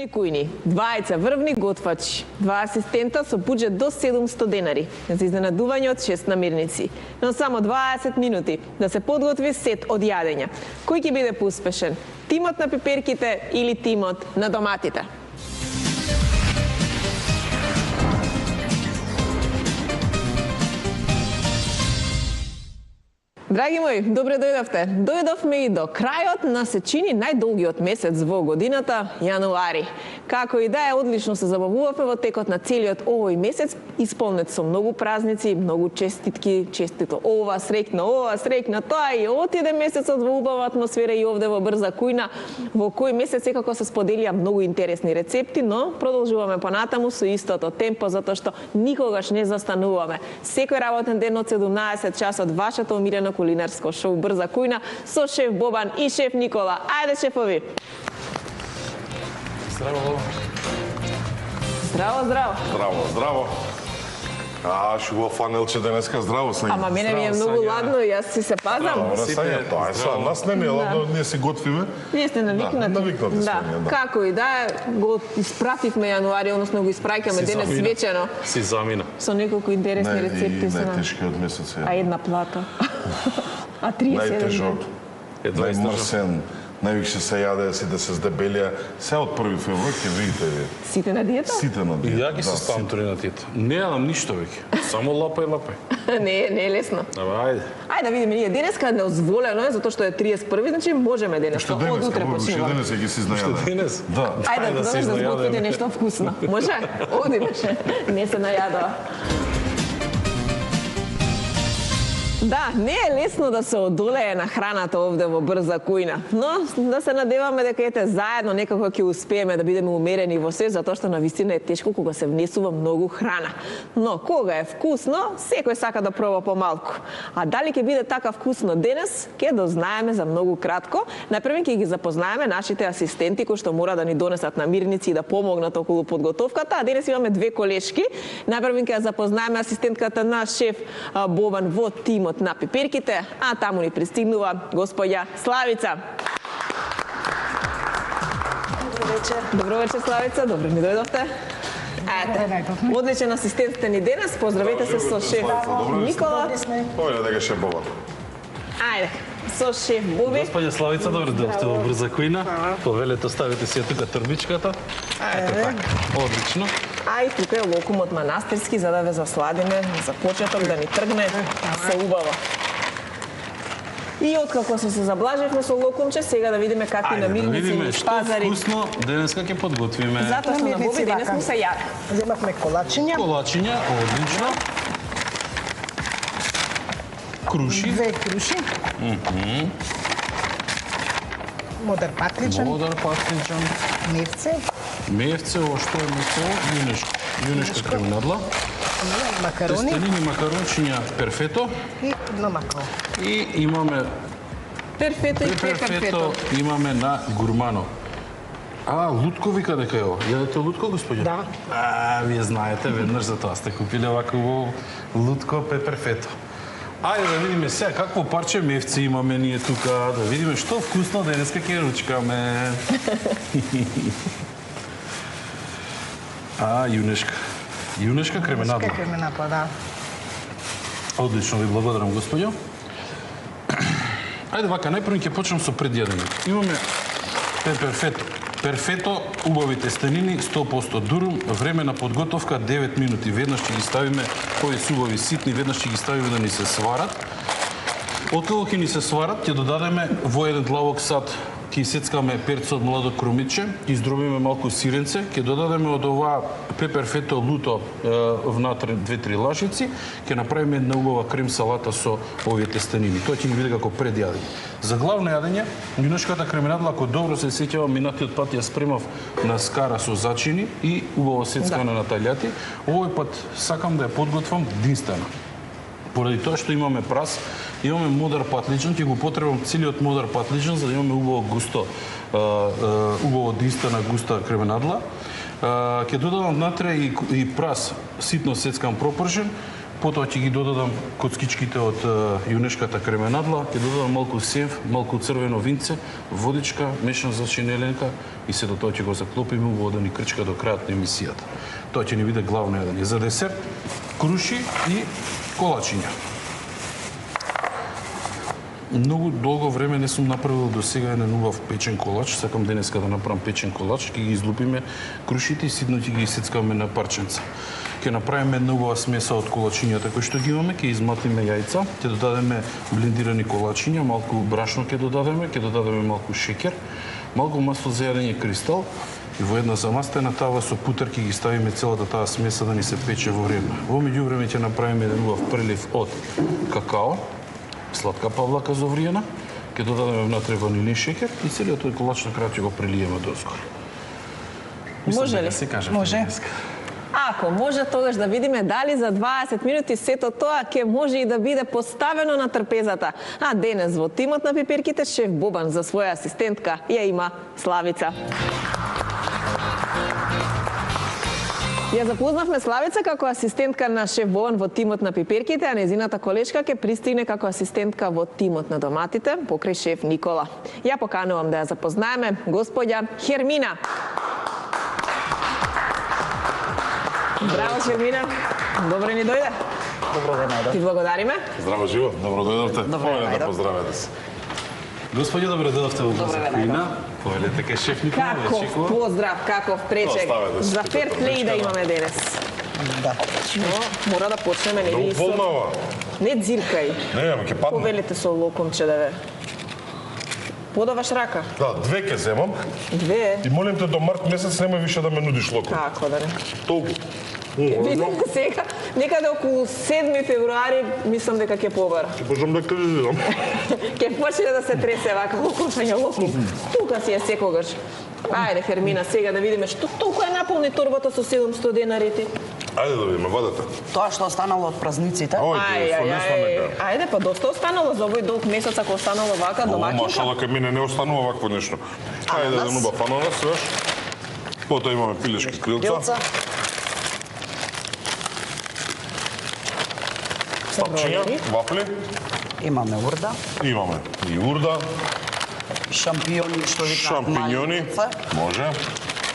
Кујни, 2 врвни готвачи, 2 асистента со буџет до 700 денари за изненадување од 6 намирници. Но само 20 минути да се подготви сет од јадења. Кој ќе биде поуспешен? Тимот на пиперките или тимот на доматите? Драги мои, добре дојдовте. Дојдовме и до крајот на се чини најдолгиот месец во годината, јануари. Како и да е, одлично се забавувавме во текот на целиот овој месец, исполнет со многу празници, многу честитки, честито ова, среќна тоа, и отиде месецот во убава атмосфера и овде во Брза кујна, во кој месец секако се споделија многу интересни рецепти, но продолжуваме понатаму со истото темпо, затоа што никогаш не застануваме. Секој работен ден од 17 часот вашето омилено кулинарско шоу Брза кујна со шеф Бобан и шеф Никола. Ајде, шефови! Здраво. Здраво, здраво. Здраво, здраво. Шо фанелче денеска, здраво Сања. Ама мене ми е многу ладно и јас си се пазам. Сања, тоа е са, нас не е ладно, ние се готвиме. Ние сте навикнати. Навикнати сме, да. Како и да, го испративме јануари, односно го испраќаме денес свечено. Си замина. Со неколку интересни рецепти. Најтешкиот месец е. А една плата. А 37. Најтежок. Најмрсен. Највише се јаде, сите се здебелија. Се од 1 февруари ќе видите ви. Сите на диета? Сите на диета. И ја ги се ставам тој на диета. Не јадам ништо веќе. Само лапај. Не е лесно. Ајде. Ајде да видиме, ние денеска неозволено е затоа што е 31, значи можеме денеска. Од утре почнуваме. Денес ќе си знајаде. Денес? Да. Ајде да сготвите нешто вкусно. Може? Одиме. Не се најадува. Да, не е лесно да се одолее на храната овде во Брза кујна, но да се надеваме дека ете заедно некако ќе успееме да бидеме умерени во се, затоа што навистина е тешко кога се внесува многу храна. Но кога е вкусно, секој сака да проба помалку. А дали ќе биде така вкусно денес, ќе дознаеме за многу кратко. Најпрво ќе ги запознаеме нашите асистенти кои што мора да ни донесат намирници и да помогнат околу подготовката. А денес имаме две колешки. Најпрво ќе запознаеме асистентката на шеф Бобан во тимот на пиперките, а таму ни пристигнува господја Славица. Добро вечер. Добро вечер, Славица. Добро ми дојдовте. Ете, одличен асистент сте ни денес. Поздравете се со шеф Никола. Појде дека шеф Бобан. Ајде, со шеф Боби. Господја Славица, добро дојдовте во Брза кујна. Повелете, ставите си тука торбичката. Ето така. Одлично. А и тука е локумот манастирски за да ве засладиме за почеток да ни тргне се убаво. И откако се заблаживме со локумче, сега да видиме какви намирници и пазари. Што вкусно денеска ќе подготвиме. Затоа што на Боби денес му се јаде. Земавме колачиња. Колачиња, одлично. Круши. 2 круши. Модер патличан. Мевце. Мевце, ошто е мевце, јунешка кремнадла. Макарони. Тестенини, макарончиња, перфето. И едно мако. И имаме Перфето и перфето. Имаме на гурмано. Лутко вика дека е ово. Јадете лутко, господје? Да. Вие знаете, веднаш за тоа сте купиле вакво лутко перфето. Ајде да видиме сега какво парче мевци имаме ние тука, да видиме што вкусно денеска ќе ручкаме. Јунешка. Јунешка кременадла. Јунешка кременадла, да. Одлично, ви благодарам, господјо. Ајде вака, најпрво ќе почнем со предјадење. Имаме перфето. Перфето, убави тестенини, 100% дурум, време на подготовка 9 минути. Веднаш ќе ги ставиме, кои се убави ситни, веднаш ќе ги ставиме да ни се сварат. Откако ќе ни се сварат, ќе додадеме во еден длабок сад, ќе сецкаме перце од младо крумиче, ќе издробиме малку сиренце, ќе додадеме од ова перфето луто внатре 2-3 лашици, ќе направиме една убава крем салата со овие тестенини. Тоа ќе ни биде како предјадење. За главно јадење, јунешката кременадла, ако добро се сеќавам, минатиот пат ја спремав на скара со зачини и убаво сецкана на таљати. Овој пат сакам да ја подготвам динстена. Поради тоа што имаме прас, имаме модер патличен, ќе го потребам целиот модер патличен за да имаме убаво густо, убаво динстена густа кременадла. Ќе додадам внатре и прас, ситно сецкан пропршен, Потоа ќе ги додадам коцкичките од јунешката кременадла, ќе додадам малку сев, малку црвено винце, водичка, мешан за шинеленка и сето тоа ќе го заклопиме убаво да ни крчка до крајот на емисијата. Тоа ќе ни биде главно јадење. За десерт, круши и колачиња. Многу долго време не сум направил до сега еден убав печен колач. Сакам денеска да направам печен колач. Ќе ги излупиме крушите и сидно ќе ги исецкаме на парченца. Ќе направиме една убава смеса од колачињата кои што ги имаме, ќе изматиме јајца, ќе додадеме блендирани колачиња, малку брашно ќе додадеме малку шеќер, малку масло за јадење кристал и во една замастена тава со путер ќе ги ставиме целата таа смеса да ни се пече во време. Во меѓувреме ќе направиме еден убав прелив од какао, сладка павлака зовриена, ќе додадеме внатре ванилин шеќер и целиот тој колач на крај ќе го прелиеме доскоро. Може ли? Се кажа. Може. Ако може, тогаш да видиме дали за 20 минути сето тоа ќе може и да биде поставено на трпезата. А денес во тимот на пиперките шеф Бобан за своја асистентка ја има Славица. Ја запознавме Славица како асистентка на шеф Бобан во тимот на пиперките, а незината колешка ќе пристигне како асистентка во тимот на доматите покрај шеф Никола. Ја поканувам да ја запознаеме господја Хермина. Браво, Хермина. Добро ни дојде. Добро ден, Ајдо. Ти благодариме. Здраво живо, добро дојдовте. Добро Повеле дојдов. да поздравете се. Господи, добро дојдовте во Бузакуина. Повелете кај шеф Никола Каков Вечикова. поздрав, каков пречек. Оставете се За тука, фер плей да пречка, имаме денес. Да. Но, мора да почнеме, не Многу ви полна ова. Не дзиркај. Не, ама ќе падне. Повелите со локомче да ве. Подаваш рака. Да, две ќе земам Две. и молим те до март месец немој више да ме нудиш локом. Како да не. Толку. Видите сега, некаде околу 7 февруари, мислам дека ќе побара. Ќе можам да кажам. Ќе почне да се тресе вака локомчање локом. Тука си е секогаш. Ајде, Хермина, сега да видиме што толку е наполни торбата со 700 денари ти. Ајде да видиме, вадете. Тоа што останало од празниците. Ајде, па доста останало за овој долг месец, ако останало вака домакинка. Машала кај мене не останува вакво нешто. Ајде да нуба панона, свеш. Потоа имаме пилешки крилца. Крилца. Стапчиња, вафли. Имаме урда, Имаме и урда, шампиони, што викаат шампиньони. мајница. Може.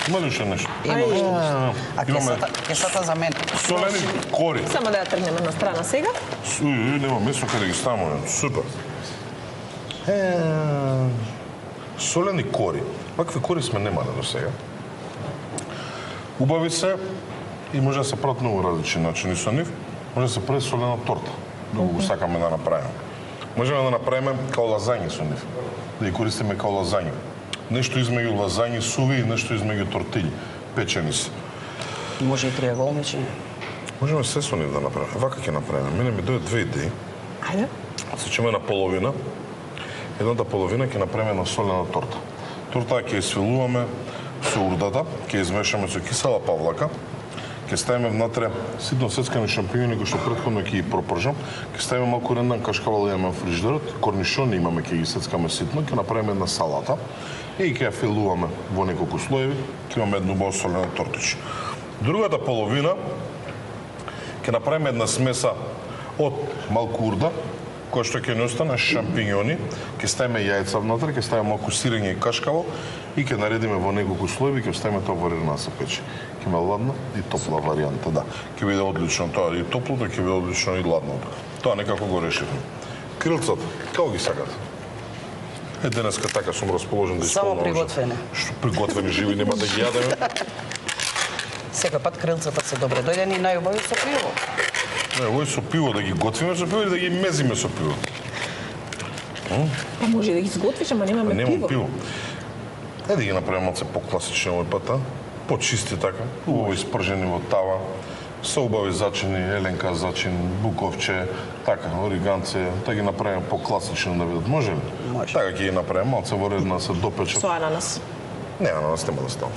Има ли уште нешто? Имаме. А Имаме кесата за мен. солени кори. Само да ја тргнеме на страна сега. Нема место каде ги ставаме. Супер. Солени кори. Вакви кори сме немале до сега. Убави се и може да се прават многу различни начини со нив. Може да се прави солена торта. Многу го сакаме да направиме. Можеме да направиме као лазањи со нив. Да ги користиме као лазањи. Нешто измеѓу лазањи суви и нешто измеѓу тортилји. Печени се. Може и триаголнични. Можеме се со нив да направиме. Вака ќе направиме. Мене ми дојде две идеи. Ајде. Сечеме на половина. Едната половина ќе направиме на солена торта. Тортата ќе свилуваме со урдата, ќе измешаме со кисела павлака, ќе ставиме внатре ситно сецкани шампиньони кои што претходно ќе ги пропржам, ќе ставиме малку рендан кашкавал да имаме во фрижидерот, корнишони имаме ќе ги сецкаме ситно, ќе направиме една салата и ќе ја филуваме во неколку слоеви, ќе имаме едно убаво солена тортиче. Другата половина ќе направиме една смеса од малку урда, која што ќе не остане шампиньони, ќе ставиме јајца внатре, ќе ставиме малку сирење и кашкаво и ќе наредиме во неколку слоеви, ќе ставиме тоа во рерна да се пече. Ќе има ладна и топла варијанта, да. Ќе биде одлично тоа и топлото, ќе биде одлично и ладното. Тоа некако го решивме. Крилцата, како ги сакате? Денеска така сум расположен да Само исполнувам. приготвени. Што приготвени живи нема да ги јадеме? Секој пат крилцата се добре дојдени и најубави со пиво. Не, овој со пиво да ги готвиме со пиво или да ги мезиме со пиво? Па може да ги изготвиш, ама немаме Немам пиво. пиво. Е да ги направиме малце по-класични овој пат, а? По-чисти така, убаво испржени во тава, со убави зачини, еленка зачин, буковче, така, ориганце, да ги направиме по-класично да видат. Може ли? Може. Така ќе ги направиме, малце во ред да се допечат. Со ананас. Не, ананас нема да става.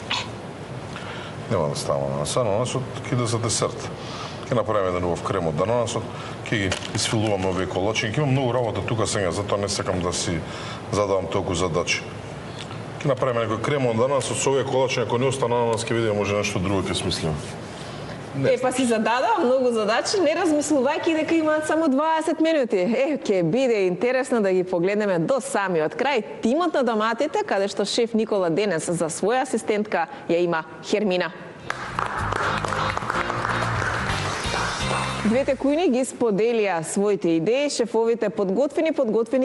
Нема да става ананас. Ананасот ќе иде за десерт. Ќе направиме еден убав крем од ананасот, ќе ги исфилуваме овие колачи. Ќе имам многу работа тука сега, затоа не сакам да си задавам толку задачи. Ќе направиме некој крем од ананасот со овие колачи, ако не остане ананас, ќе видиме може нешто друго ќе смислиме. Па си зададаа многу задачи, не размислувајќи дека имаат само 20 минути. Ќе биде интересно да ги погледнеме до самиот крај. Тимот на доматите, каде што шеф Никола денес за своја асистентка ја има Хермина. Двете кујни ги споделија своите идеи, шефовите подготвени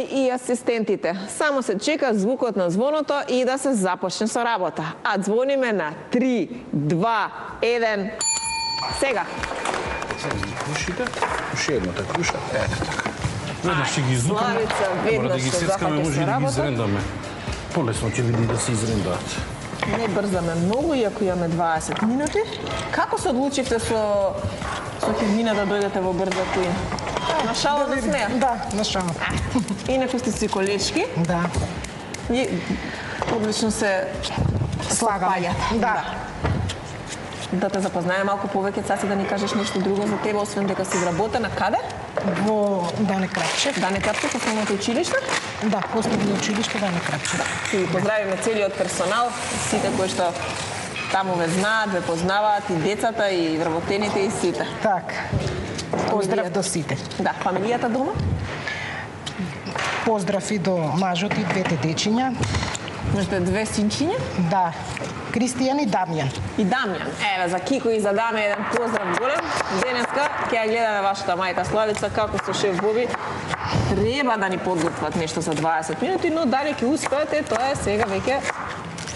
и асистентите. Само се чека звукот на звоното и да се започне со работа. А звониме на 3, 2, 1... Сега. Крушите, уште едната круша. Ете така. Веднаш ќе ги излупаме. Славица, веднаш да ги се сецкаме, зафаќа може со и да ги работа. изрендаме. Полесно ќе види да се изрендаат. Не брзаме многу, иако имаме 20 минути. Како се одлучивте со Хермина да дојдете во Брза кујна? На шала да смеја? Да, на шала. Инаку сте си колечки Да. и одлично се Слагаме. спаѓате. Да. Да те запознаеме малку повеќе, Цаци, да ни кажеш нешто друго за тебе, освен дека си вработена каде? Во Дане Крапчев. Дане Крапчев, основното училиште? Да, основно училиште Дане Крапчев. И поздравиме целиот персонал, сите кои што таму ве знаат, ве познаваат, и децата, и вработените, и сите. Така. Поздрав до сите. Да, фамилијата дома? Поздрав и до мажот и двете дечиња. Имате две синчиња? Да. Кристијан и Дамјан. И Дамјан. Еве, за Кико и за Даме еден поздрав голем. Денеска ќе ја гледаме вашата мајка Славица, како со шеф Боби треба да ни подготват нешто за 20 минути, но дали ќе успеете, тоа е сега веќе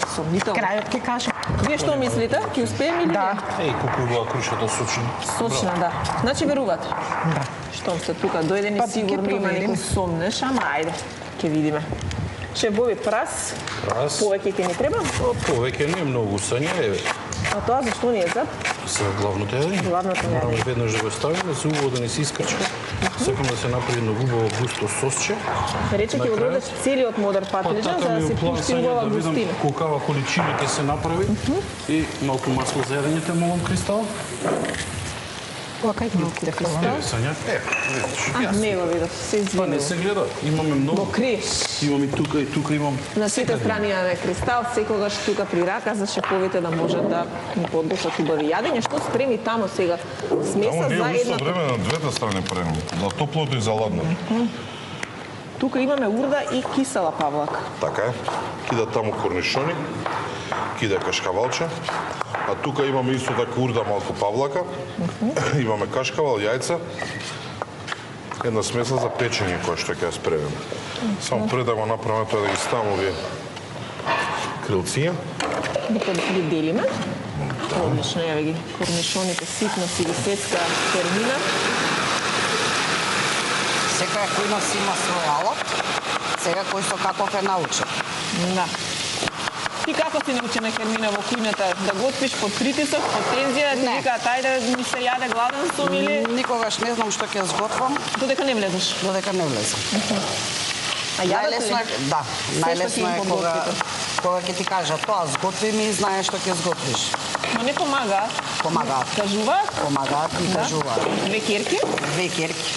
сомнително. Крајот ќе кажем. Вие што мислите? Ќе успееме или Да. не? Колку убава крушата сочна. Сочна, да. Значи верувате? Да. Штом сте тука дојдени, Па, сигурно ќе има провериме. некој сомнеш, ама ајде, ќе видиме. Шеф Боби, прас, Прас. повеќе ќе ни треба, Повеќе не е многу сања, еве. а тоа зашто ни е зад? За главното јадење. Главното јадење. Мораме веднаш да го ставиме, за убаво да не се искачка. Сакам да се направи едно убаво густо сосче. Рече ќе го додеш целиот модер патлиџан за да се пушти убава да видам густина. колкава количина ќе се направи. И малку масло за јадењето, молам, Кристал. Лака и Да кристал. Сања, видиш. Не го видов, се Па не извинувам. се гледа, имаме многу. Го криеш. Имам и тука имам. На сите страни имаме кристал, секогаш тука при рака за шефовите да можат да ни подготват убави јадење. Што спреми таму сега? Смеса Таму ние за во исто едното. време на двете страни правиме, за топлото и за ладното. Тука имаме урда и кисела павлака. Така е. Кида таму корнишони, кида кашкавалче, а тука имаме исто така урда малку павлака, имаме кашкавал, јајца, една смеса за печење која што ќе ја спремиме. Само пред да го направиме тоа да ги ставам овие крилција. Ги делиме. Одлично, еве ги корнишоните ситно си ги сецка Хермина. Секоја кујна си има свој алат, сега кој со каков е научен. Да. Ти како си научена, Хермина, во кујната? Да готвиш под притисок, под тензија, да ти Не. викаат ајде ми се јаде гладен сум или Никогаш не знам што ќе сготвам, додека не влезеш? додека не влезам. А јадете Најлесно е, ли? да, што најлесно ќе е им кога подготвите? ќе ти кажа тоа сготви ми и знаеш што ќе сготвиш. Но не помагаат. Помагаат. Кажуваат? Помагаат и Да. кажуваат. Две керки, Две керки.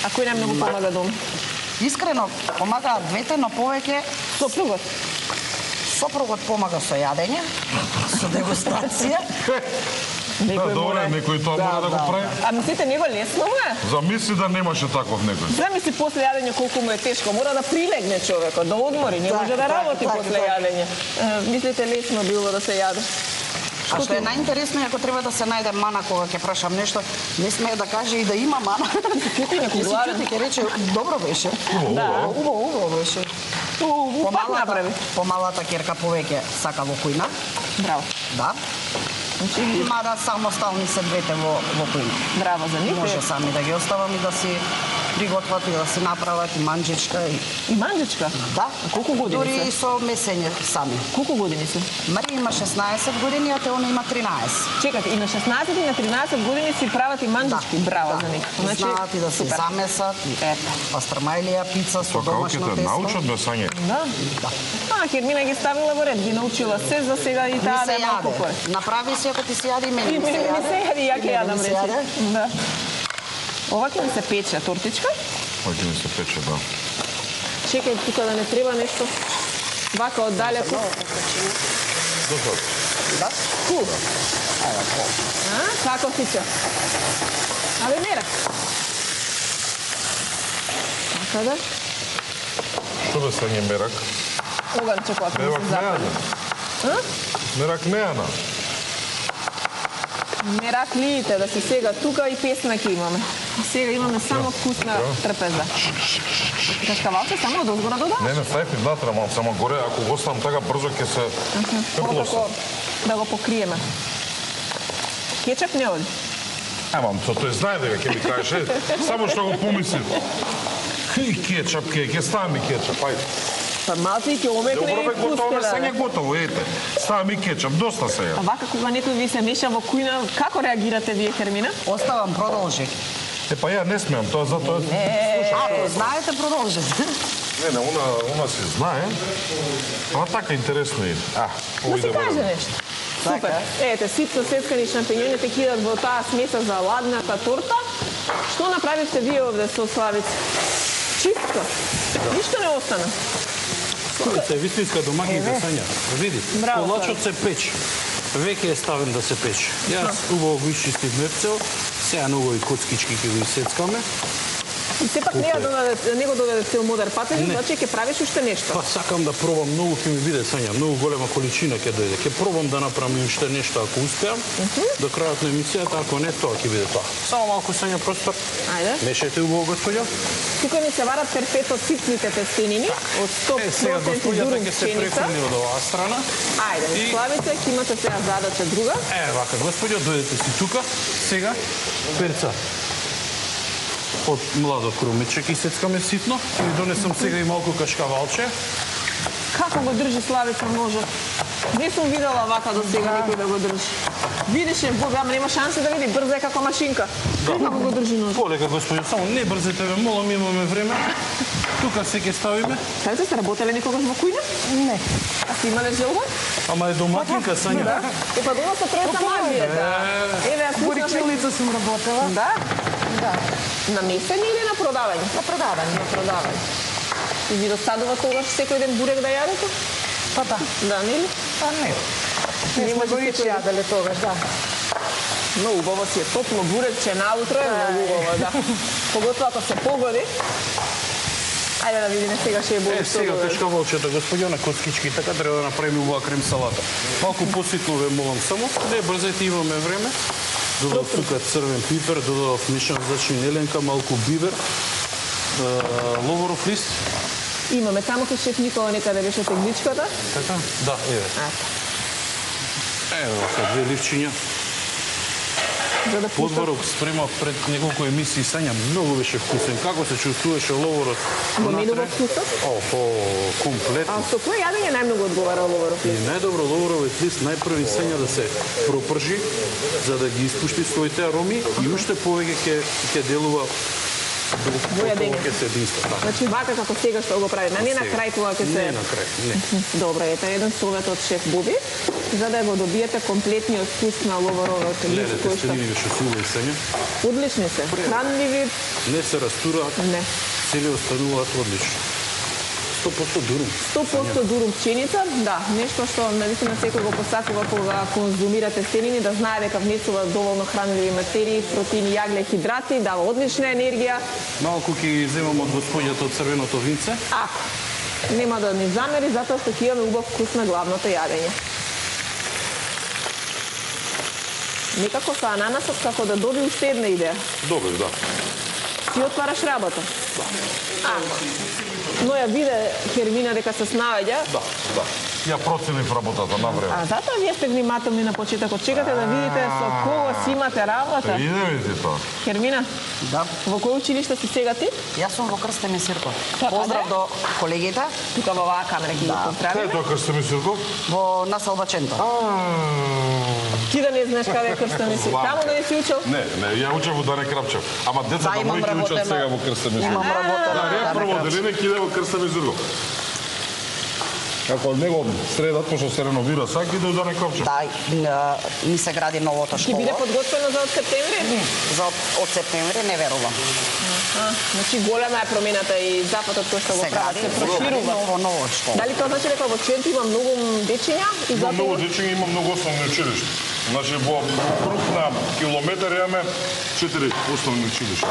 а кој најмногу помага дом? Искрено помагаат двете, но повеќе Сопругот. сопругот помага со јадење, со дегустација. Некој Добре, мора. некој тоа мора да го прави. А мислите него лесно му е? Замисли да немаше таков некој. Замисли после јадење колку му е тешко, мора да прилегне човекот, да одмори, не може да работи после јадење. Мислите лесно било да се јаде? А што е најинтересно е ако треба да се најде мана кога ќе прашам нешто, не смее да каже и да има мана. Чути некој Ќе се гладен. чути, ќе рече добро беше. Да. Убаво беше. Пак направи. Помалата керка повеќе сака во кујна. Браво. Да. Значи, Има да самостални се двете во кујна. браво за нив. Може сами да ги оставам и да си приготват и да си направат и манџичка и И манџичка. да. А колку години Дури се? и со месење сами. Колку години се? Мари има 16 години, а Теона има 13. Чекате, и на 16 и на 13 години си прават и манџички. Браво за нив. Значи, Знаат и да се супер. замесат, и Ето. пастрамајлија, пица со домашно Сокалките тесто. научат бе сање. Да. А, Хермина ги ставила во ред, ги научила се, за сега и Ми таа да се е малку јаде. пore. Направи си ако ти се јаде и мене И ми се мене јаде. ми се јади, ја ќе И мене јадам ми се рече. јаде. Да. Ова ќе ми се пече тортичка. Ова ќе ми се пече, да. Чекај тука да не треба нешто вака оддалеку. Добро. Да? Кул. Како тича? Абе, мера. Така да? Што бе се не мерак? Оганче која се Мерак запали. неана. Мерак неана. Мераклиите да се сега тука и песнаки имаме. А сега имаме само вкусна трпеза. Кашкавалче само од озгора дода? Не, стави внатре, мам, само горе, ако го оставам така брзо ќе се Како да го покриеме. Кетчап не оди. Мам, тој знае дека ќе ми кажеш, само што го помислив. И кетчап, ќе ставам и кетчап, ајде. Па малце и ќе омекне Добро и бе, готово, пусте сега е готово, ете. Ставам и кетчап, доста сега. А вака кога некој ви се меша во кујна, како реагирате вие, Хермина? Оставам, продолжи. Па ја не смеам, тоа затоа... Ако знаете, продолжите. Не, она се знае. Ама така интересно е. Да си каже нешто. Супер. Ете, ситно сецкани шампиньоните кидат во таа смеса за ладната торта. Што направивте вие овде со Славица? Чисто. Ништо не остана. Славица е вистинска домакинка, Сања. Види, Браво, колачот се пече. Веќе е ставен да се пече. Јас убаво го исчистив мерцел, сега на овој коцкички ќе го исецкаме. И сепак не го доведе цел модер патен, значи ќе правиш уште нешто. Па сакам да пробам, многу ќе ми биде, Сања, многу голема количина ќе дојде. Ќе пробам да направам и уште нешто ако успеам. До крајот на емисијата, ако не, тоа ќе биде тоа. Само малку, Сања, простор. Ајде. Мешајте убаво, господјо. Тука ни се варат перфето ситните тестенини од 100% Сега господјата дурум ќе се пшеница. префрли од оваа страна. Ајде, Славица, ќе имате сега задача друга. Вака, господјо, дојдете си тука. Сега, перца од младо крумиче ќе сецкаме ситно. Ќе ви донесам сега и малку кашкавалче. Како го држи Славица ножот? Не сум видела вака до сега некој да го држи. Видише, Боби, ама нема шанси да види, брза е како машинка. Како го држи ножот? Полека, господјо, само не брзете ве, молам, имаме време. Тука се ќе ставиме. Славица, сте работеле некогаш во кујна? Не. А си имале желба? Ама е домакинка, Сања. Да. Е, па дома се преса магијата. Еве, јас Во речилница сум работела. Да? Да. На месење или на продавање? На продавање. На продавање. И ви досадува тогаш секој ден бурек да јадете? Па да. Да, нели? Па не. Не Не сме може го ичи секој- јаделе тогаш, да. Многу убаво си е топло бурекче наутро е многу убаво, да. Поготоа ако се погоди. Ајде да видиме сега ше е Боби што Сега доведе. кашкавалчето, господјо, на коцкички, така треба да направиме убава крем салата. Малку поситно ве молам само. Не брзете, имаме време. Додав тука црвен пипер, додав мешан за чинеленка, малку бибер, ловоров лист. Имаме таму кај шеф Никола некаде беше тегличката. Така? Да, еве. Ево, вака две ливчиња. За да пуштат. Подворок спрема пред неколку емисии, Сања, многу беше вкусен. Како се чувствуваше ловорот? Го менува внатре? вкусот? Комплетно. А со кој јадење најмногу одговара ловоров И лист? најдобро ловоровиот лист најпрви, Сања, да се пропржи за да ги испушти своите ароми и уште повеќе ќе делува Во јадење. ќе се единство. Да. Значи вака како сега што го правиме, а не на крај кога ќе се... Не на крај, не. Добро, ето еден совет од шеф Боби, за да го добиете комплетниот вкус на ловоровиот лист, Леле, кој што тестенини беше сува и Сања. одлични се, хранливи, Не се растураат, не. цели остануваат одлично. 100% дурум. 100% дурум пшеница, да, нешто што навистина секој го посакува кога конзумира тестенини, да знае дека внесува доволно хранливи материи, протеини, јагле, хидрати, дава одлична енергија. Малку ќе земам од господјата од црвеното винце. Ако нема да ни замери, затоа што ќе имаме убав вкус на главното јадење. Некако со ананасот како да доби уште една идеја. Добив, да. Си отвараш работа. Но ја биде Хермина дека се снаоѓа. Да, да. Ја проценив работата на време. А затоа вие сте внимателни на почетокот. Чекате да видите со кого си имате работа. Видеме ти тоа. Хермина, Да. во кој училиште си сега ти? Јас сум во Крстен и Сирко. Па, Поздрав каде? до колегите Тука во оваа камера ги Кај е поздравиме. тоа Крстен и Сирков? во Населбаченто. Ти да не знаеш каде е Крстен и Сирков. Знам. Таму да не си учел? Не, ја учев во Дане Крапчев. Ама децата Да, имам мои ќе учат работено. сега во Крстен и Сирков. Имам работа Да, на ја Дане прво Крапчев. деление ќе иде во Крстен и Сирков. Како од него средат, пошто се реновира сак и да ударе копче. Да, ни се гради новото Ќе школа. биде подготвено за од септември? За од септември не верувам. Значи голема е промената и западот кој што го Се прават, гради се проширува. ново школа. Дали тоа значи дека во Чент има многу дечиња и Има многу затоа дечиња, има многу основни училишта. Значи во круг на километар имаме 4 основни училишта.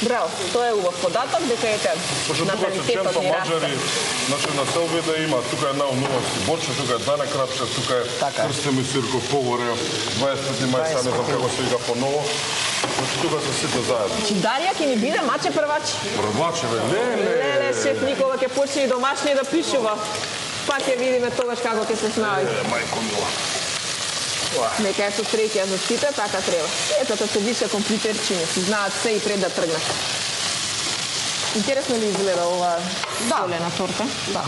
браво, тоа е убав податок дека ете Пошто тука се наталитетот Ченто, ни расте. Маđари, значи на селбите има, тука е најновости Боче, тука е Дана Крапче, тука е Така е. Крстем и Сирков Погоре, 20 мај, са не знам како се вика поново. Значи тука се сите заедно. Значи Дарија ќе ни биде маче првач. Првачеве, леле! Леле, шеф Никола ќе почне и домашни да пишува. Па ќе видиме тогаш како ќе се снаоѓа. Мајко мила. Нека е со среќа за сите, така треба. Ето се више компјутерчиња, си знаат се и пред да тргнат. Интересно ли изгледа ова солена торта? Да.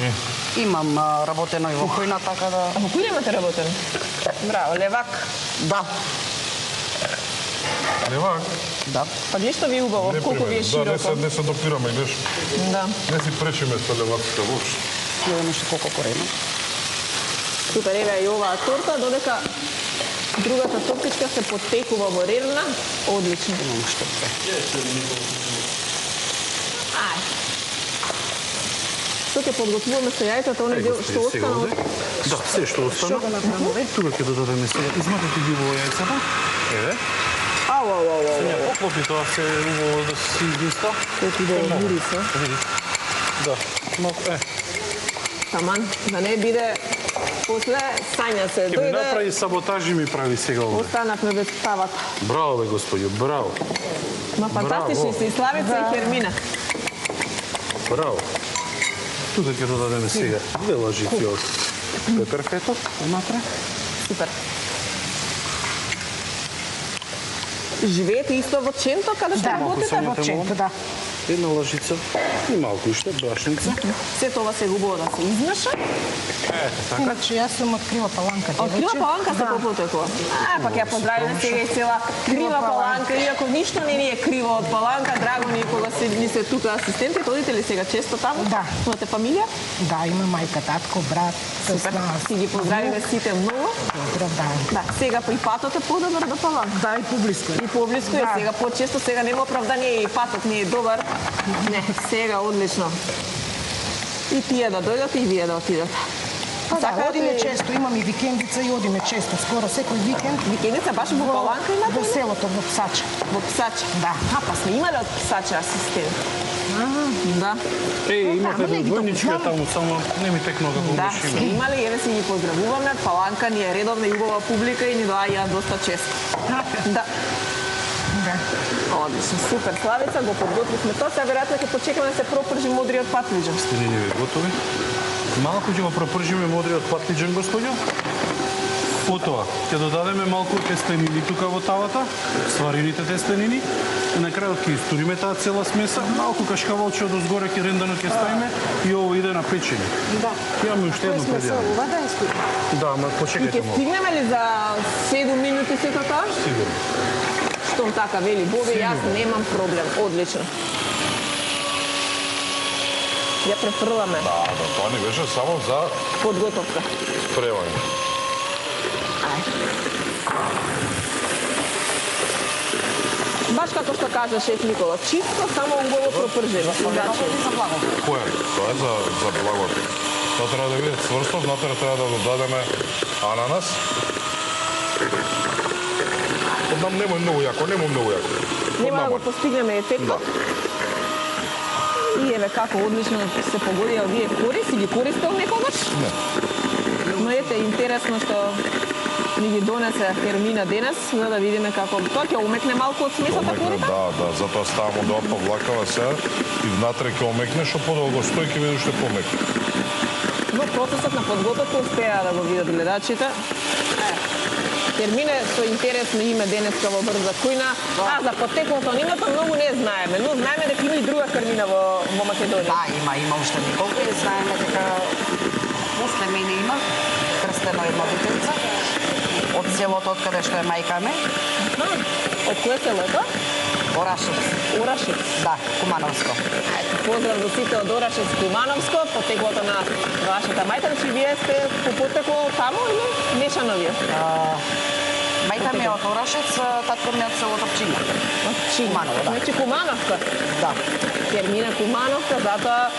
Имам работено и во којна, така да... А во кој имате работен? Браво, левак. Да, Левак? да. Па нешто ви е убаво, колку ви е Да, широко. не се допираме, гледаш. Да. Не си пречиме со леваците воопшто. Гледаме што колку корено. Супер, еве и оваа торта, додека другата тортичка се потекува во рерна. Одлично. Имам што две. Ај. Што ќе подготвуваме со јајцата, оне дел што остана од... Да, се што остана. Тука ќе додадеме сега. Изматете ги во јајцата. Еве. Ау. Ја поклопи тоа се убаво да си измиста. Колку да огури се. Видиш. Да. Малку Таман, да не биде после сања се. Ќе ми направи саботажи ми прави сега овде. Останавме без тавата. Браво бе господјо, браво. Ма фантастични се и Славица и Хермина. Браво. Тука ќе додадеме сега две лажици од пеперфето, внатре. Супер. Живеете исто во Ченто, каде што Да, работите? во Ченто, да. Една лажица и малку уште брашница. Се тоа се убаво да се измеша. Иначе јас сум од Крива Паланка. Од Крива Паланка се попутекува. Па ќе ја поздравиме сега и цела Крива Паланка. Иако ништо не ни е криво од Паланка, драго ни е кога ни се тука асистенти. Одите ли сега често таму? Да. Имате фамилија? Да, има мајка, татко, брат, сестра. Си ги поздравиме сите многу. Добро, да. Да, сега и патот е подобар до Паланка. Да, и поблиско. И поблиско е Да. сега почесто, сега нема оправдание и патот не е добар. Не, сега одлично. И тие да дојдат и вие да отидете. Па да, Сакате одиме ли- често, имаме викендица и одиме често, скоро секој викенд. Викендица баш во Паланка имате? Во селото, во Псача. Во Псача. Да. Па сме имале од Псача асистент. Да. Имате не ги двојнички допуштам. таму, само не ми текно како Да, беше сме имали, еве си ги поздравуваме. Паланка ни е редовна и убава публика и ни доаѓаат доста често. Да. Да. Одлично, супер. Славица, го подготвивме тоа. Сега веројатно ќе почекаме да се пропржи мудриот патлиџан. Стенини ви готови. Малку ќе го пропржиме модриот патлиџан, господјо. Потоа ќе додадеме малку тестенини тука во тавата, сварените тестенини. И на крајот ќе истуриме таа цела смеса, малку кашкавалче од озгоре ќе рендано ќе ставиме и ово иде на печење. Да. Имаме уште едно пред јадење. Ова да исто. Да, ама И ќе почекајте малку. стигнеме ли за 7 минути сето тоа? Сигурно. Штом така вели Боби, јас немам проблем. Одлично. Ја префрламе Да, тоа не беше само за подготовка. спревање. Ај. Баш како што кажа шеф Никола, чисто, само убаво пропржено. Значи, Кој е? Тоа е за благот. Тоа треба да биде цврсто, внатре треба да додадеме ананас. Однам немој многу јако, немој многу јако. нема да го Однамар. постигнеме Да. ефектот. И еве како одлично се погодија овие кори, си ги користел некогаш? Не. Но ете, интересно што ни ги донесе Хермина денес, за да видиме како тоа ќе омекне малку од смесата Омекне, корита. да, затоа ставам од ова повлакава сега и внатре ќе омекне, што подолго стои ќе биде уште помекне. Во процесот на подготовка успеа да го видат гледачите. Хермина со интересно име денеска во Брза кујна, а за потеклото на името многу не знаеме, но знаеме дека има и друга Хермина во Македонија. Да, има уште неколку и знаеме дека после мене има крстено едно детенце од селото од каде што е мајка ме, Од кое село е тоа? Орашец. Орашец. Да, Кумановско. Ајде, поздрав до сите од Орашец Кумановско, потеклото на вашата мајка, значи вие сте по потекло таму или мешано вие? Мајка ми е од Орашец, татко ми е од село Топчиња. Куманово, да. Значи Кумановка. Да. Хермина Кумановка, затоа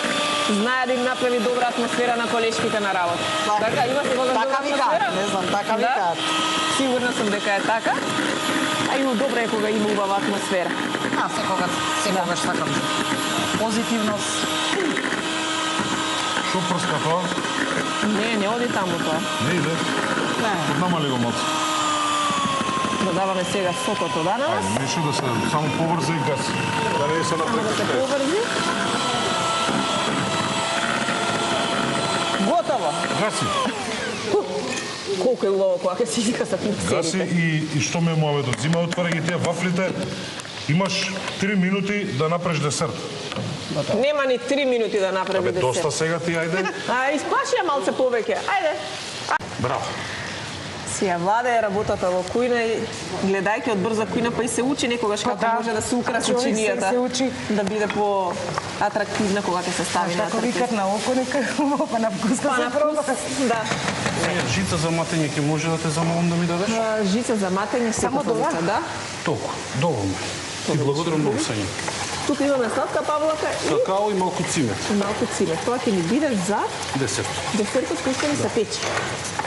знае да им направи добра атмосфера на колешките на работа. Така, има се добра Така атмосфера? викаат, не знам, така Да? викаат. Сигурна сум дека е така. А и добро е кога има убава атмосфера. Секогаш сакам. Позитивност. Што прска тоа? Не оди таму тоа. Не иде. Однамали го моц. Додаваме сега сокото да на вас. Ајде, нешто да се само поврзе и гаси. Да не се Да се напрекате. поврзи. Готово. Гаси. Колку е убаво кога ќе си вика са Гаси фиксерите. и што ме муавето? Зима, отварај ги тие вафлите. Имаш 3 минути да направиш десерт. Нема ни 3 минути да направи Абе, доста десерт. сега ти, ајде. А, исплаши ја малце повеќе. Ајде. Браво. Си ја владе работата во кујна и гледајќи од брза кујна, па и се учи некогаш како да. може да се украси Човек се чинијата. учи. Да биде по атрактивна кога ќе се стави на Како трпеза. викат на око, нека па на вкус да Па се на проба. вкус, да. Жица за матење ќе може да те замолам да ми дадеш? Жица за матење се Само купува, тоа? да. Толку. Доволно. Ти благодарам многу, Сања. Тука имаме сладка павлака и Какао и малку цимет. малку цимет. Тоа ќе ни биде за Десерт. десертот кој ќе ни се печи.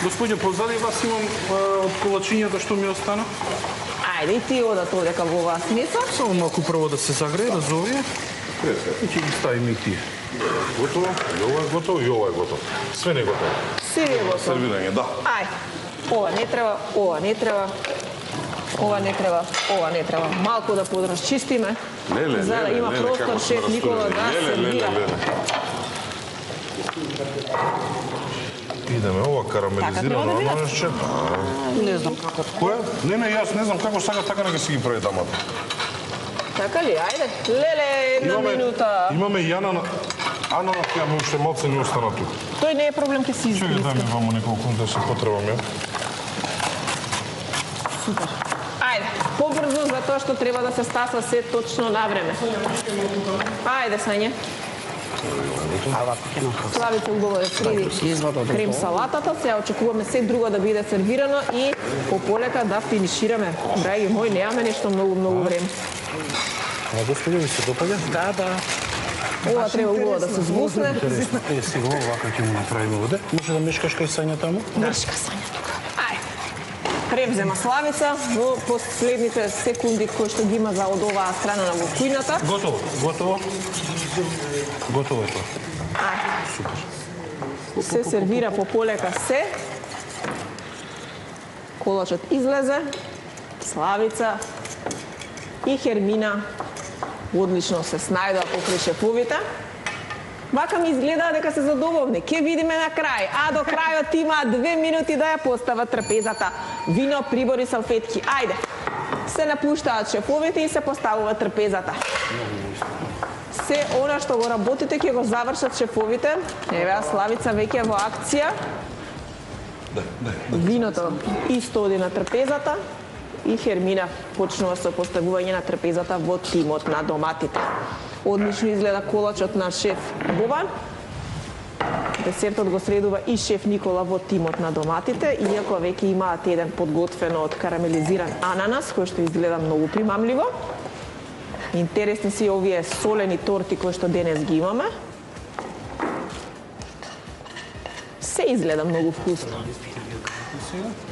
Господине, позади вас имам од колачињата што ми остана. Ајде и ти одат одека во оваа смеса. Само малку прво да се загрее, да зовие. И ќе ги ставиме и тие. Готово? И ова е готово, и ова е готово. Све не е готово. Се е готово. Сервирање, да. Ај, ова не треба, ова не треба, ова не треба, ова не треба. Малку да подразчистиме, за да има простор шеф Никола да сервира. Идеме ова Така треба карамелизирано да биде? ананасче. Не знам како. Која? Не, јас не знам како сака така нека си ги прави тамата. Така ли? Ајде. Леле, една минута. Имаме и ананас, ја ми уште малце не остана тука. Тој не е проблем, ќе си Чекај, дај изглиска. ми вамо неколку да се потребам ја. Супер. Ајде, побрзо, затоа што треба да се стаса се точно на време. Ајде, Сање. Славица убаво да среди крем салатата. Сега очекуваме се друго да биде сервирано и пополека да финишираме. Драги мои, немаме нешто многу време. А господи, ви се допаѓа? Да. Ова треба убаво да се збусне. Е, сега овака ќе му направиме воде. Може да мешкаш кај Сања таму? Мршка Сања тука. Ајде. Превзема Славица во последните секунди кои што ги има за од оваа страна на во кујната. Готово, готово. Готово е тоа. Ајде. Се сервира пополека се. Колачот излезе. Славица и Хермина одлично се снајдоа покрај шефовите. Вака ми изгледа дека се задоволни. Ке видиме на крај. А до крајот има 2 минути да ја постават трпезата. Вино, прибори, салфетки. Ајде. Се напуштаат шефовите и се поставува трпезата. Се она што го работите ќе го завршат шефовите. Еве Славица веќе во акција. Виното исто оди на трпезата и Хермина почнува со поставување на трпезата во тимот на доматите. Одлично изгледа колачот на шеф Бобан. Десертот го средува и шеф Никола во тимот на доматите, иако веќе имаат еден подготвен од карамелизиран ананас, кој што изгледа многу примамливо. Интересни си овие солени торти кои што денес ги имаме. Се изгледа многу вкусно.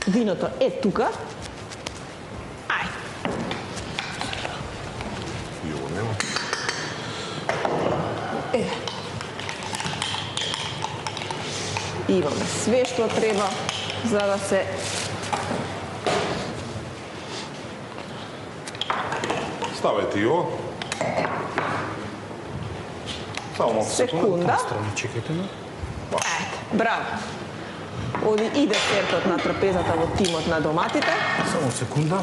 Виното е тука. Ај. Имаме све што треба за да се Ставете и ова. Само малку секунда. Страна, чекайте ме. Ете, браво. Оди и десертот на трпезата во тимот на доматите. Само секунда.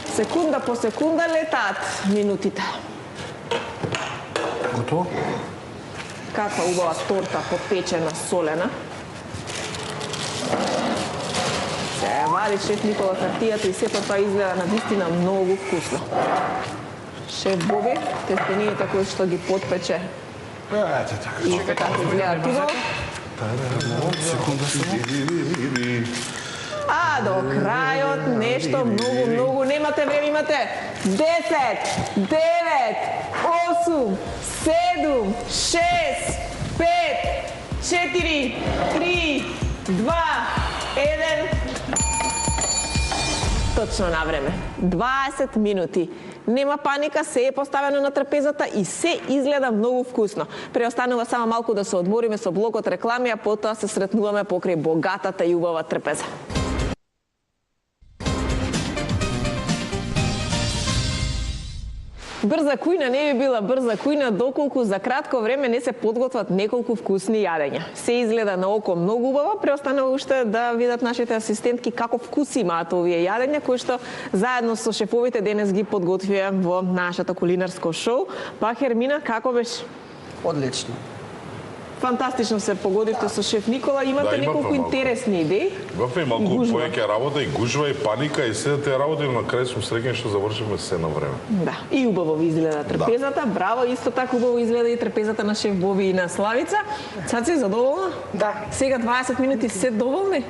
Секунда по секунда летаат минутите. Готово? Каква убава торта попечена, солена. Се вади шеф Никола хартијата и сепак тоа изгледа навистина многу вкусно. Шеф Боби, тестенините кои што ги потпече. Исто така изгледа тубаво. А до крајот нешто многу, немате време, имате 10, 9, 8, 7, 6, 5, 4, 3, 2, 1. Точно на време. 20 минути. Нема паника, се е поставено на трапезата и се изгледа многу вкусно. Преостанува само малку да се одмориме со блокот реклами, а потоа се сретнуваме покрај богатата и убава трпеза. Брза кујна не би била брза кујна доколку за кратко време не се подготват неколку вкусни јадења. Се изгледа на око многу убаво, преостанува уште да видат нашите асистентки како вкус имаат овие јадења кои што заедно со шефовите денес ги подготвија во нашето кулинарско шоу. Па Хермина, како беше? Одлично. Фантастично се погодивте со шеф Никола, имате Да, неколку интересни идеи. Имавме малку повеќе работа и гужва и паника и се тие работи, но на крај сум среќен што завршивме се на време. Да, и убаво ви изгледа трпезата. Браво, исто така убаво изгледа и трпезата на шеф Боби и на Славица. Сад си задоволна? Да. Сега 20 минути се доволни?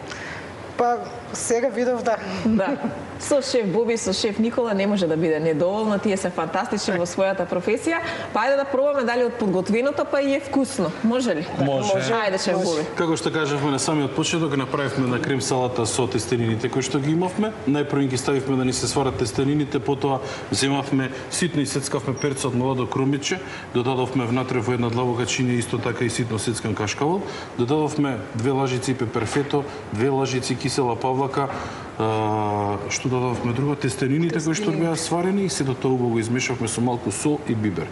Па сега видов да. Да. Со шеф Боби и со шеф Никола не може да биде недоволна, тие се фантастични во својата професија. Па ајде да пробаме дали од подготвеното па и е вкусно. Може ли? Може. Ајде шеф Боби. Како што кажавме на самиот почеток, направивме на крем салата со тестенините кои што ги имавме. Најпрво ги ставивме да ни се сварат тестенините, потоа земавме ситно и сецкавме перцот младо крумиче, додадовме внатре во една длабока чинија исто така и ситно сецкан кашкавал, додадовме 2 лажици пеперфето, 2 лажици кисела павлака, што додававме друго, тестенините кои што беа сварени и се до тоа убаво го измешавме со малку сол и бибер.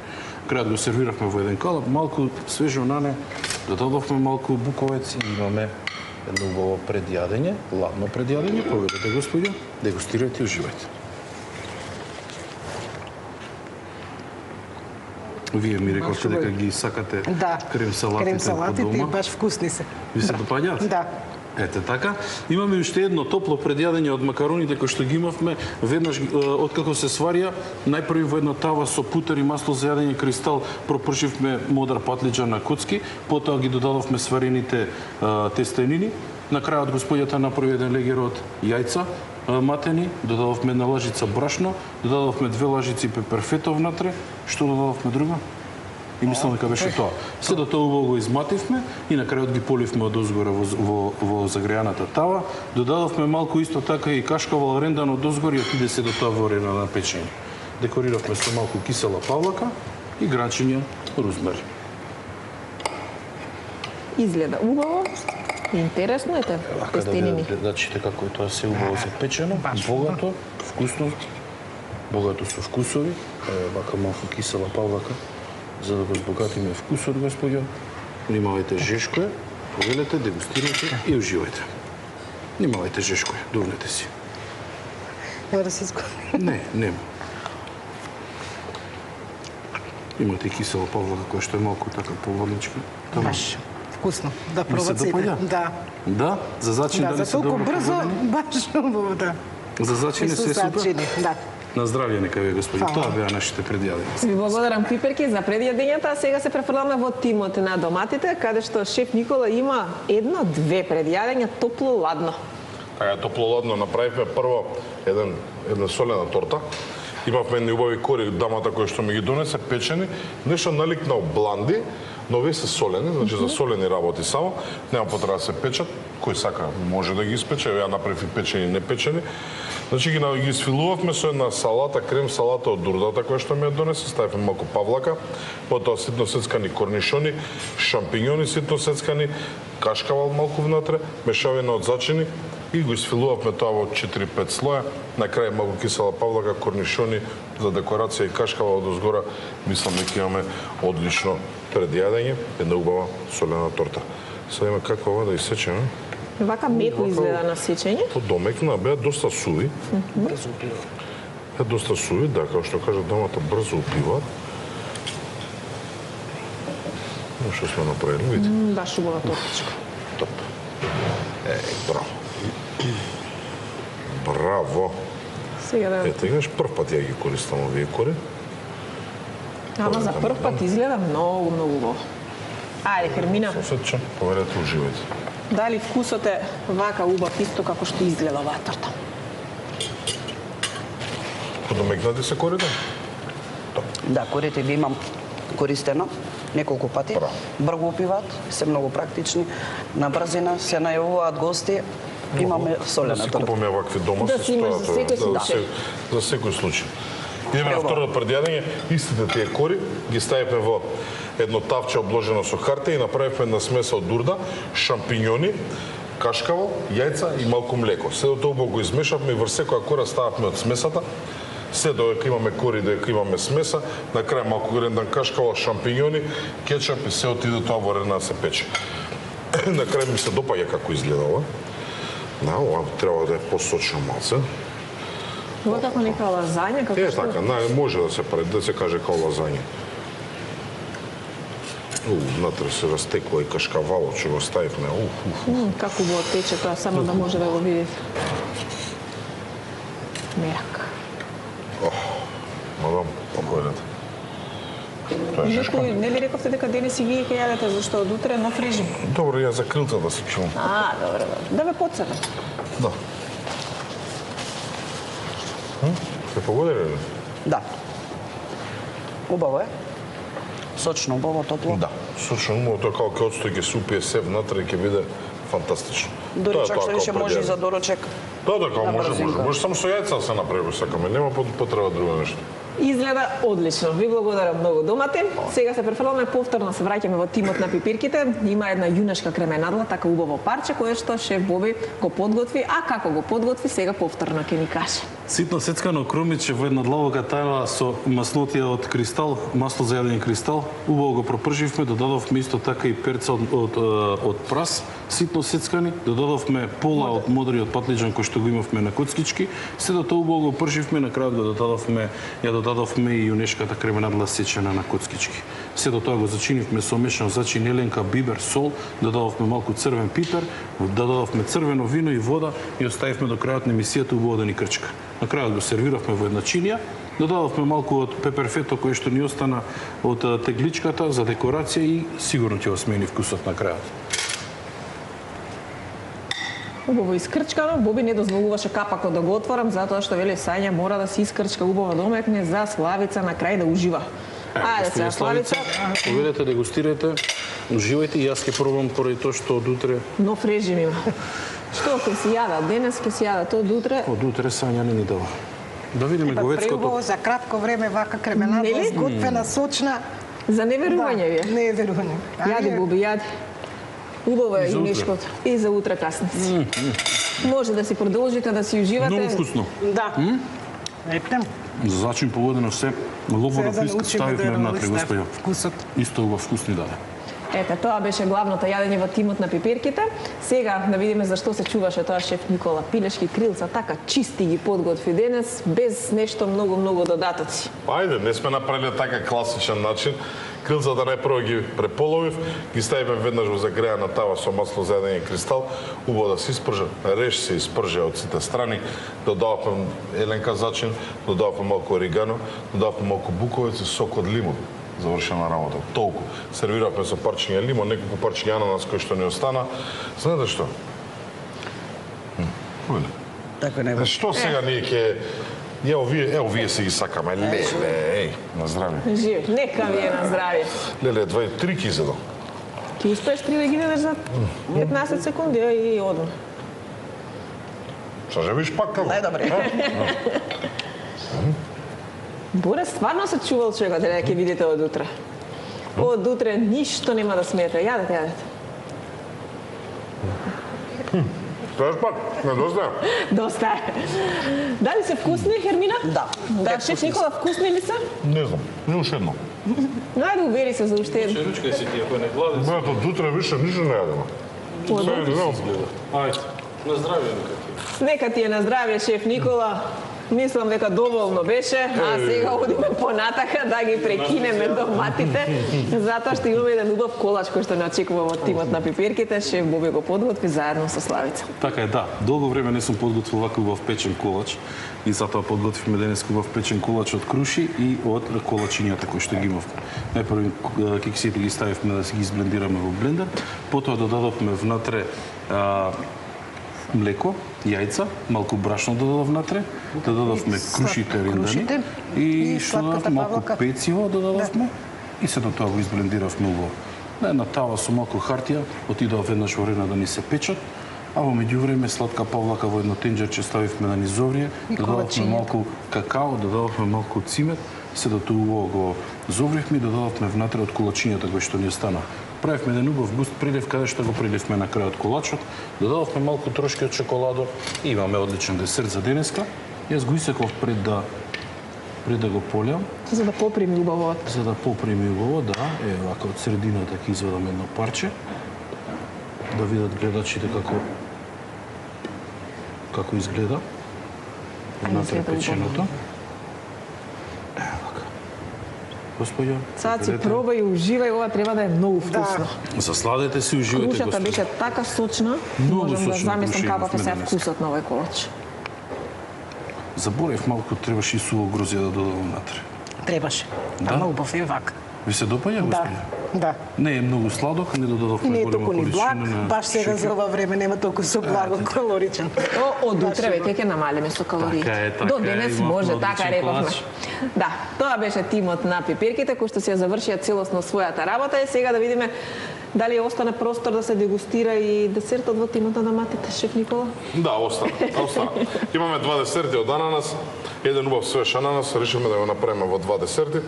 Крајот го сервиравме во еден калап, малку свежо нане, додадовме малку буковец и имаме едно убаво предјадење, ладно предјадење. Поведете, господјо, дегустирајте и уживајте. Вие ми рековте дека ги сакате крем салатите од дома. баш вкусни се. Ви се допаѓаат? Да. Ете така. Имаме уште едно топло предјадење од макароните кои што ги имавме веднаш откако се сварија. Најпрви во една тава со путер и масло за јадење кристал пропршивме модра патлиџа на коцки, потоа ги додадовме сварените тестенини. На крајот господјата направи еден легер од јајца матени, додадовме една лажица брашно, додадовме 2 лажици пеперфето внатре. Што додадовме друго? И мислам дека беше тоа. Се до тоа убаво го измативме и на крајот ги поливме од озгора во загрејаната тава. Додадовме малку исто така и кашкавал рендан од озгора и отиде се до тоа ворено на печење. Декориравме со малку кисела павлака и гранчиња рузмери. Изгледа убаво. Интересно е те тестенини. Да чите како е тоа се убаво запечено, богато, вкусно, богато со вкусови, вака малку кисела павлака, за да го збогатиме вкусот, господјо. Внимавајте жешко е, повелете, дегустирајте и уживајте. Внимавајте жешко е, дувнете си. Нема да се изгони. Не, нема. Имате и кисела павлака која што е малку така поволничка. Баш вкусно. Да Ви се пробат сите. допаѓа? Да. Да, за зачин Да, дали за се толку добро брзо, поволени? баш убаво, да. За зачин е се супер. Зачини, да. На здравје нека ви господи. Фала. Тоа беа нашите предјадења. Ви благодарам Пиперки за предјадењата, а сега се префрламе во тимот на доматите, каде што шеф Никола има едно-две предјадења топло-ладно. Така, топло-ладно направивме прво една солена торта. Имавме едни убави кори дамата кои што ми ги донесе печени, нешто налик на бланди, но ве се солени, значи за солени работи само, нема потреба да се печат, кој сака може да ги испече, ја направив и печени и непечени. Значи ги свилувавме со една салата, крем салата од дурдата која што ми ја донесе, ставивме малку павлака, потоа ситно сецкани корнишони, шампињони ситно сецкани, кашкавал малку внатре, мешавина од зачини и го isfilувавме тоа во 4-5 слоја. На крај малку кисела павлака, корнишони за декорација и кашкавал од озгора. Мислам дека имаме одлично предјадење, една убава солена торта. Сега има каква ова да исечеме. Вака меко изгледа на сечење. По домекна беа доста суви. Брзо упива. Доста суви, да, како што кажа дамата, брзо упиваат. Што сме направили, видите? Баш убава тортичка. Топ. Браво. Браво. Сега да... Ето, играш прв пат ја ги користам овие кори. Ама за прв пат изгледа многу убаво. Ајде, Хермина, Соседче, поверете, уживајте. дали вкусот е вака убав исто како што изгледа оваа торта? Подомекнати се корите? Да, корите ги имам користено неколку пати. Браво. Брзо опиваат, се многу практични. На брзина се најавуваат гости. Имаме солена Да си торта. купаме вакви дома, Да се си имаш за стојат, секој да, случај. за секој случај. Идеме на Ево. второто предјадење, истите тие кори ги ставивме во едно тавче обложено со хартија и направивме една смеса од дурда, шампиньони, кашкавал, јајца и малку млеко. Се до тоа го измешавме и врз секоја кора стававме од смесата. Се додека имаме кори, додека имаме смеса, на крај малку рендан кашкавал, шампиньони, кетчап и се отиде тоа во рена да се пече. На крај ми се допаѓа како изгледа ова. На, ова треба да е посочно малце. Ова како нека лазања, како Е, што? така, може да се прави, да се каже као лазање. Внатре се растекла и кашкавало, че го ставивме. Како го тече тоа, само да може да го видите. Мерак. Мадам, покојдете. Тоа е шишка. Некој, не ли рековте дека денес си ги ќе јадете, зашто од утре нов режим? Добро, ја за крилца да се чувам. Добро. Да ве подсетам. Да. Се погодили ли? Да. Убаво е. Сочно, убаво, топло. Да. Сочно, умово, тоа како ќе отстои, ќе се упие се внатре и ќе биде фантастично. Дури Тоа е чак тоа што како више може и предјадење. за доручек. Да, како на може. брзинка. Може само со јајца да се направи, сакаме. Нема потреба друго нешто. Изгледа одлично. Ви благодарам многу доматин. Сега се префрламе повторно, се враќаме во тимот на пипирките. Има една јунешка кременадла, така убаво парче, кое што шеф Боби го подготви, а како го подготви сега повторно ќе ни каже. Ситно сецкано кромиче во една длабока тајла со маснотија од кристал, масло за јадење кристал. Убаво го пропрживме, додадовме исто така и перца од прас, ситно сецкани, додадовме пола од модриот патлиџан кој што го имавме на коцкички. Се до тоа убаво го прживме, на крајот го додадовме и јунешката кременадла сечена на коцкички. Се до тоа го зачинивме со мешан зачин еленка, бибер, сол, додадовме малку црвен пипер, додадовме црвено вино и вода и оставивме до крајот на емисијата убаво да ни крчка. На крајот го сервиравме во една чинија, додадовме малку од пеперфето кое што ни остана од тегличката за декорација и сигурно ќе го смени вкусот на крајот. Убаво искрчкано, Боби не дозволуваше капакот да го отворам, затоа што вели Сања мора да се искрчка убаво домекне за Славица на крај да ужива. Ајде сега, Славица, Поведете, дегустирате, уживајте и јас ќе пробам поради тоа што од утре, нов режим има. Што ќе си јада? Денес ќе си јада, од утре. од утре Сања не ни дава. Да видиме Преубаво говецкото. за кратко време вака кременадла, Нели? сготвена, сочна. За неверување ви е. Не е верување. Јади, Боби, јади. Убаво е И за утре. јунешкото. И за утре касници. Може да си продолжите да си уживате. Многу вкусно. Да. Епнем. За зачин поводено се, лоборо Сега да фиска научиме ставивме да внатре, господја. вкусот. Исто убав вкус ни даде. Ете, тоа беше главното јадење во тимот на пипирките. Сега да видиме зашто се чуваше тоа шеф Никола Пилешки крилца, така чисти ги подготви денес, без нешто многу додатоци. Ајде, не сме направиле така класичен начин. Крилцата најпрво ги преполовив, ги ставиме веднаш во загреана тава со масло за јадење кристал, убаво да се испржат, реш се испржа од сите страни, додававме еленка зачин, додававме малку орегано, додававме малку буковец и сок од лимон. Завршена работа. Толку. Сервиравме со парчиња лимон, неколку парчиња ананас кои што ни остана. Знаете што? Оле. Така не е. Што сега ние ќе Ево вие си ги сакаме. Леле, на здравје. Живи, нека ви е на здравје. Леле, 2-3 ки задо. Ти успееш 3 да ги дадеш за 15 секунди и одма. Што живиш пак како? Најдобри. Боре, стварно се чувал човекот дека ќе видите од утре. Од утре ништо нема да смете. Јадете. Троеш пак, недостаја. Доста е. Дали се вкусни, Хермина? Да. Да, шеф Никола, вкусни ли се? Не знам, не уште едно. Најде увери се за уште едно. Ручкај си ти, ако не гладен. Брат, од утре више ништо не јадено. Сега не знам. Ајде, на здравје нека ти. Нека ти е на здравје, шеф Никола. Мислам дека доволно беше, а сега одиме понатака да ги прекинеме доматите, затоа што имаме еден убав колач кој што не очекува во тимот на пиперките, шеф Боби го подготви заедно со Славица. Така е, да. Долго време не сум подготвил ваков убав печен колач и затоа подготвивме денес убав печен колач од круши и од колачињата кои што ги имавме. Најпрво кексите ги ставивме да си ги изблендираме во блендер, потоа додадовме внатре млеко, јајца, малку брашно додадов внатре, додадовме крушите рендани и што додадовме малку пециво додадовме и сето тоа го изблендиравме убаво. На една тава со малку хартија отидоа веднаш во рена да ни се печат, а во меѓувреме сладка павлака во едно тенџерче ставивме на низоврие, додадовме малку какао, додадовме малку цимет, сето тоа убаво го зовривме и додадовме внатре од колачињата кои што ни остана. Правивме еден убав густ прилив, каде што го приливме на крајот колачот, додадовме малку трошки од чоколадо и имаме одличен десерт за денеска. Јас го исеков пред да го полјам. За да поприми убаво. За да поприми убаво, да. Вака од средината ќе извадам едно парче. Да видат гледачите како изгледа. Внатре печеното. Господјо. Цаци, пробај и уживај, ова треба да е многу вкусно. Засладете си, уживајте, Крушата господјо. беше така сочна, Многу можам да сочна замислам круша каков е имавме сега денес. вкусот на овој колач. Заборев малку, требаше и суво грозје да додадам внатре. Требаше. Да? Ама убав е вак. Ви се допаѓа, Да, господјо? да. Не е многу сладок, не додадовме Не е голема толку ни благ, количина на баш сега за ова време нема толку со благо калоричен. Од утре веќе ќе намалиме со калории. Така е, така До е, денес имавме може, одличен така рековме. колач. Да, тоа беше тимот на пиперките кои што си ја завршија целосно својата работа и сега да видиме дали остане простор да се дегустира и десертот во тимот на доматите, шеф Никола. Да, остана. Имаме два десерти од ананас, еден убав свеж ананас, решивме да го направиме во два десерти.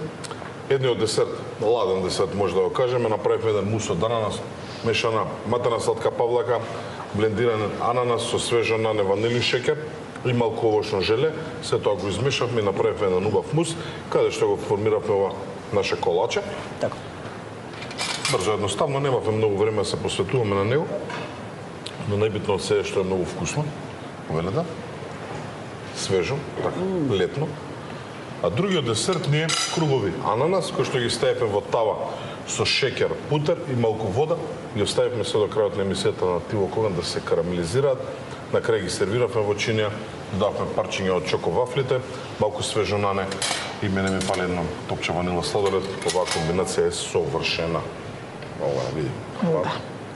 Едниот десерт, ладен десерт може да го кажеме, направивме еден мус од ананас, мешана матерна сладка павлака, блендиран ананас со свежо нане ванилин шеќер и малку овошно желе. Се тоа го измешавме и направивме еден убав мус, каде што го формиравме ова наше колаче. Така. Брзо, едноставно, немавме многу време да се посветуваме на него, но најбитно од се е што е многу вкусно. Велете? Свежо, така, летно. А другиот десерт ни е кругови ананас, кој што ги ставивме во тава со шеќер, путер и малку вода. Ги оставивме се до крајот на емисијата на Тиво Коган да се карамелизираат. На крај ги сервиравме во чинија, додавме парчиња од чоковафлите, малку свежо нане и мене ми пали едно топче ванила сладолед. Оваа комбинација е совршена. Ова, види. Да.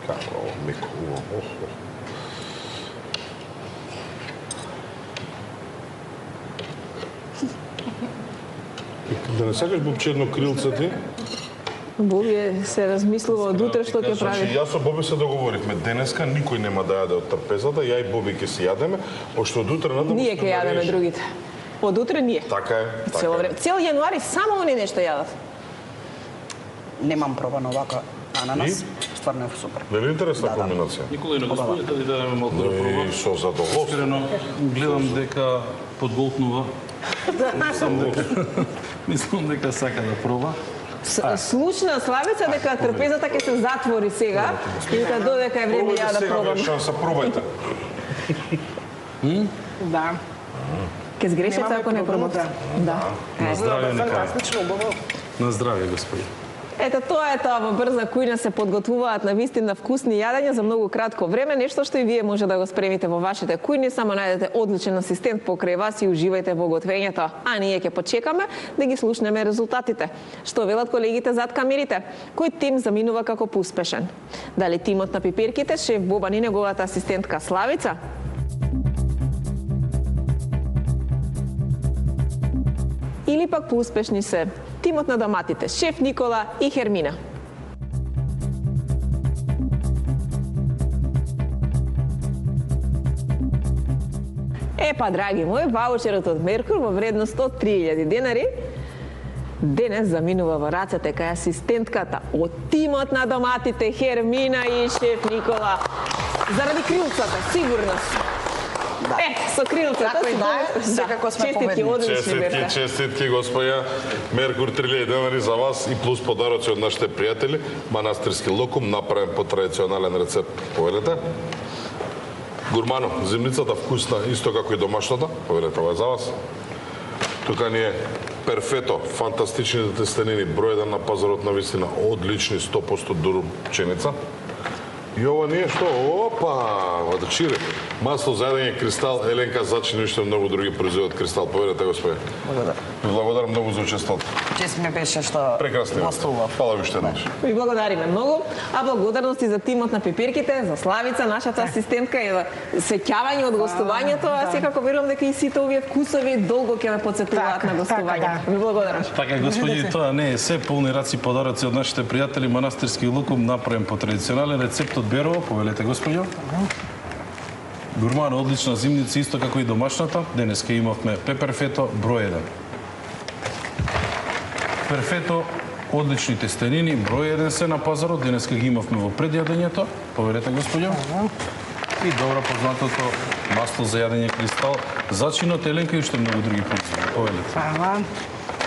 Како ово, меко, уво. Да не сакаш Бобче едно крилце ти? Боби се размислува од утре што ќе Значи, прави. јас со Боби се договоривме. Денеска никој нема да јаде од трпезата, ја и Боби ќе си јадеме, пошто од утре натаму Ние сме ќе јадеме нарешени. другите. Од утре ние. Така е, Цело така е. време. Цел јануари само они нешто јадат. Немам пробано вака ананас. Стварно е супер. Нели интересна комбинација? Никола и на господите да дадеме малку да пробам. И со задоволство. Искрено гледам дека подголтнува. Мислам дека сака да проба. Слушна Славица дека трпезата ќе се затвори сега и дека додека е време ја да сега, пробам. шанса, пробајте. Да. Ке сгрешите Немаме ако не проблем, пробате. Да. На здравје нека. Фантастично, убаво. На здравје, господи. Ето тоа е тоа, во брза кујна се подготвуваат на вистина вкусни јадења за многу кратко време, нешто што и вие може да го спремите во вашите кујни, само најдете одличен асистент покрај вас и уживајте во готвењето. А ние ќе почекаме да ги слушнеме резултатите. Што велат колегите зад камерите? Кој тим заминува како поуспешен? Дали тимот на пиперките, шеф Бобан и неговата асистентка Славица? Или пак поуспешни се тимот на доматите, шеф Никола и Хермина? Па, драги мои, ваучерот од Меркур во вредност од 3000 денари денес заминува во рацете кај асистентката од тимот на доматите Хермина и шеф Никола. Заради крилцата, сигурно. Со крилцата. Како и да е, секако сме Честитки, победници. одлични бевте. Честитки, господја. Меркур 3000 денари за вас и плюс подароци од нашите пријатели. Манастирски локум, направен по традиционален рецепт. Повелете? Гурмано, зимницата вкусна, исто како и домашната, поверете, ова е за вас. Тука ни е перфето, фантастичните тестенини, број 1 на пазарот на вистина, одлични 100% дурум пченица. И ова ние што? Опа! Вадачире. Масло за јадење Кристал, Еленка зачини уште многу други производи од Кристал. Поверете, господи. Благодарам. Ви благодарам многу за учеството. Чест ми беше што Прекрасно. гостував. Фала ви уште еднаш. Ви благодариме многу, а благодарности за тимот на Пипирките, за Славица, нашата асистентка и за сеќавање од гостувањето, а секако верувам дека и сите овие вкусови долго ќе ме потсетуваат на гостувањето. Ви благодарам. Така, господи, тоа не е се, полни раци подароци од нашите пријатели Манастирски лукум, направен по традиционален рецепт од Берово, повелете господјо. Гурмано, одлична зимница, исто како и домашната. Денеска имавме пеперфето број 1. Перфето, одлични тестенини, број 1 се на пазарот. Денеска ги имавме во предјадењето. Поверете господјо. И добро познатото масло за јадење Кристал, зачинот Еленка и уште многу други производи. Повелете. Фала.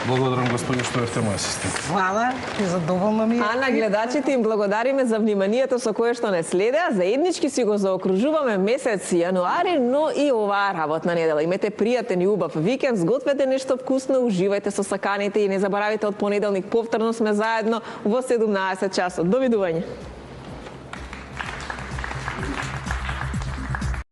Благодарам господјо што бевте мој асистент. Фала. И задоволна ми е. А на гледачите им благодариме за вниманието со кое што не следеа. Заеднички си го заокружуваме месец јануари, но и оваа работна недела. Имете пријатен и убав викенд, сгответе нешто вкусно, уживајте со саканите и не заборавајте од понеделник повторно сме заедно во 17 часот. Довидување.